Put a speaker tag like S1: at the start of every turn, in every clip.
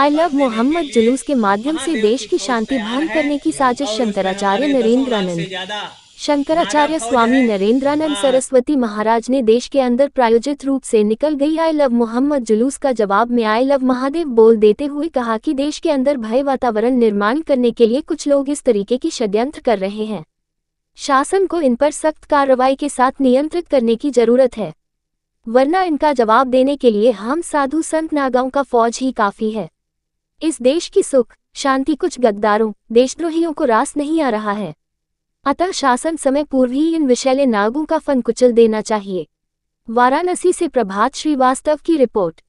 S1: I love Mohammad जुलूस के माध्यम से देश की शांति भंग करने की साजिश शंकराचार्य नरेंद्रानंद। शंकराचार्य स्वामी नरेंद्रानंद सरस्वती महाराज ने देश के अंदर प्रायोजित रूप से निकल गई आई लव मोहम्मद जुलूस का जवाब में आई लव महादेव बोल देते हुए कहा कि देश के अंदर भय वातावरण निर्माण करने के लिए कुछ लोग इस तरीके की षड्यंत्र कर रहे हैं। शासन को इन पर सख्त कार्रवाई के साथ नियंत्रित करने की जरूरत है, वरना इनका जवाब देने के लिए हम साधु संत नागाओं का फौज ही काफी है। इस देश की सुख शांति कुछ गद्दारों देशद्रोहियों को रास नहीं आ रहा है, अतः शासन समय पूर्व ही इन विषैले नागों का फन कुचल देना चाहिए। वाराणसी से प्रभात श्रीवास्तव की रिपोर्ट।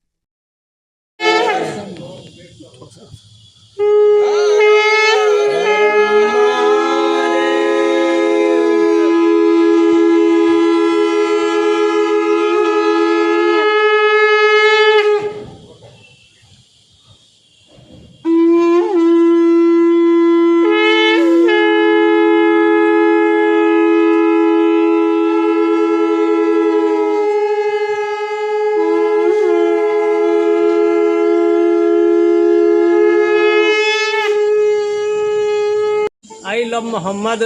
S2: आई लव मोहम्मद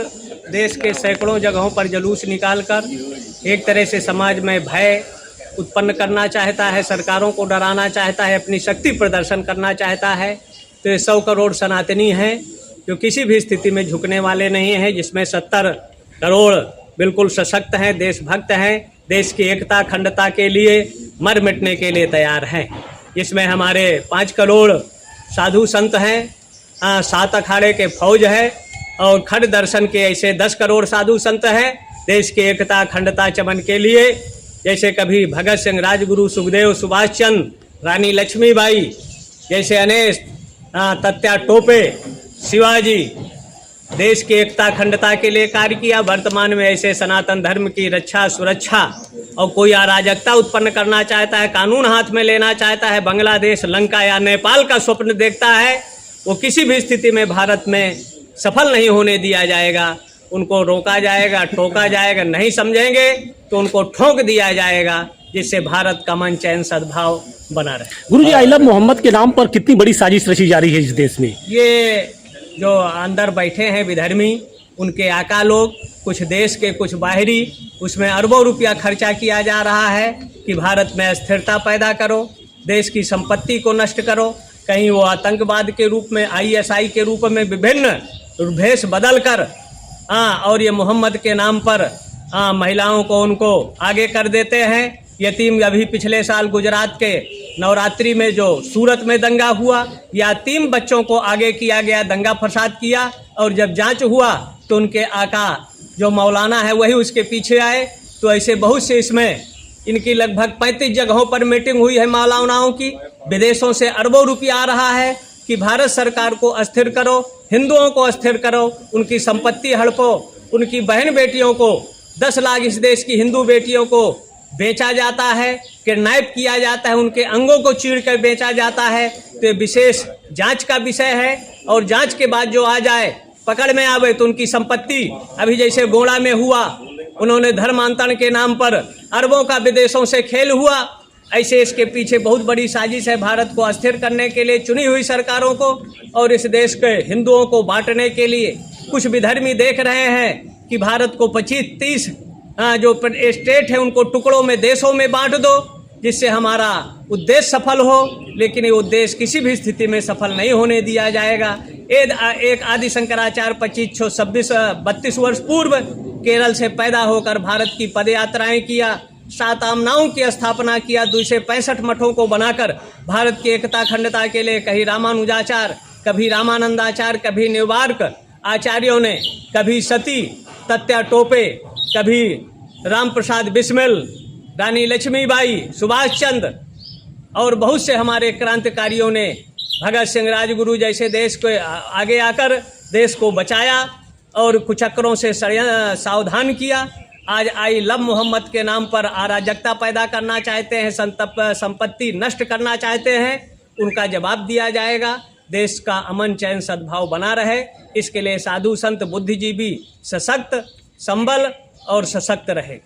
S2: देश के सैकड़ों जगहों पर जुलूस निकालकर एक तरह से समाज में भय उत्पन्न करना चाहता है, सरकारों को डराना चाहता है, अपनी शक्ति प्रदर्शन करना चाहता है। तो ये 100 करोड़ सनातनी हैं जो किसी भी स्थिति में झुकने वाले नहीं हैं, जिसमें 70 करोड़ बिल्कुल सशक्त हैं, देशभक्त हैं, देश की एकता अखंडता के लिए मर मिटने के लिए तैयार हैं। इसमें हमारे 5 करोड़ साधु संत हैं, 7 अखाड़े के फौज है और खड़ दर्शन के ऐसे 10 करोड़ साधु संत हैं देश की एकता अखंडता चमन के लिए। जैसे कभी भगत सिंह, राजगुरु, सुखदेव, सुभाष चंद्र, रानी लक्ष्मीबाई जैसे अनेक तत्या टोपे, शिवाजी देश की एकता अखंडता के लिए कार्य किया। वर्तमान में ऐसे सनातन धर्म की रक्षा सुरक्षा और कोई अराजकता उत्पन्न करना चाहता है, कानून हाथ में लेना चाहता है, बांग्लादेश, लंका या नेपाल का स्वप्न देखता है, वो किसी भी स्थिति में भारत में सफल नहीं होने दिया जाएगा। उनको रोका जाएगा, टोका जाएगा, नहीं समझेंगे तो उनको ठोक दिया जाएगा, जिससे भारत का मन चैन सद्भाव बना रहे।
S3: गुरुजी, आई लव मोहम्मद के नाम पर कितनी बड़ी साजिश रची जा रही है इस देश में।
S2: ये जो अंदर बैठे हैं विधर्मी, उनके आका लोग, कुछ देश के कुछ बाहरी, उसमें अरबों रुपया खर्चा किया जा रहा है कि भारत में अस्थिरता पैदा करो, देश की संपत्ति को नष्ट करो। कहीं वो आतंकवाद के रूप में, ISI के रूप में विभिन्न भेष बदल कर और ये मोहम्मद के नाम पर महिलाओं को उनको आगे कर देते हैं। यतीम, अभी पिछले साल गुजरात के नवरात्रि में जो सूरत में दंगा हुआ, यतीम बच्चों को आगे किया गया, दंगा फसाद किया, और जब जांच हुआ तो उनके आका जो मौलाना है वही उसके पीछे आए। तो ऐसे बहुत से इसमें इनकी लगभग 35 जगहों पर मीटिंग हुई है मौलानाओं की। विदेशों से अरबों रुपया आ रहा है कि भारत सरकार को अस्थिर करो, हिंदुओं को अस्थिर करो, उनकी संपत्ति हड़पो, उनकी बहन बेटियों को 10 लाख इस देश की हिंदू बेटियों को बेचा जाता है, किडनैप किया जाता है, उनके अंगों को चीर कर बेचा जाता है। तो ये विशेष जांच का विषय है, और जांच के बाद जो आ जाए, पकड़ में आवे, तो उनकी संपत्ति, अभी जैसे गोड़ा में हुआ, उन्होंने धर्मांतरण के नाम पर अरबों का विदेशों से खेल हुआ, ऐसे इसके पीछे बहुत बड़ी साजिश है भारत को अस्थिर करने के लिए चुनी हुई सरकारों को, और इस देश के हिंदुओं को बांटने के लिए कुछ विधर्मी देख रहे हैं कि भारत को 25-30 जो स्टेट है उनको टुकड़ों में, देशों में बांट दो, जिससे हमारा उद्देश्य सफल हो। लेकिन ये उद्देश्य किसी भी स्थिति में सफल नहीं होने दिया जाएगा। एक आदि शंकराचार्य 32 वर्ष पूर्व केरल से पैदा होकर भारत की पदयात्राएं किया, 7 आमनाओं की स्थापना किया, 265 मठों को बनाकर भारत की एकता अखंडता के लिए कहीं रामानुजाचार्य, कभी रामानंदाचार्य, कभी निवार्क आचार्यों ने, कभी सती तत्या टोपे, कभी राम प्रसाद बिस्मिल, रानी लक्ष्मीबाई, सुभाष चंद्र और बहुत से हमारे क्रांतिकारियों ने, भगत सिंह, राजगुरु जैसे देश को आगे आकर देश को बचाया और कुचक्रों से सावधान किया। आज आई लव मोहम्मद के नाम पर अराजकता पैदा करना चाहते हैं, संपत्ति नष्ट करना चाहते हैं, उनका जवाब दिया जाएगा। देश का अमन चैन सद्भाव बना रहे, इसके लिए साधु संत बुद्धिजीवी सशक्त, संबल और सशक्त रहे।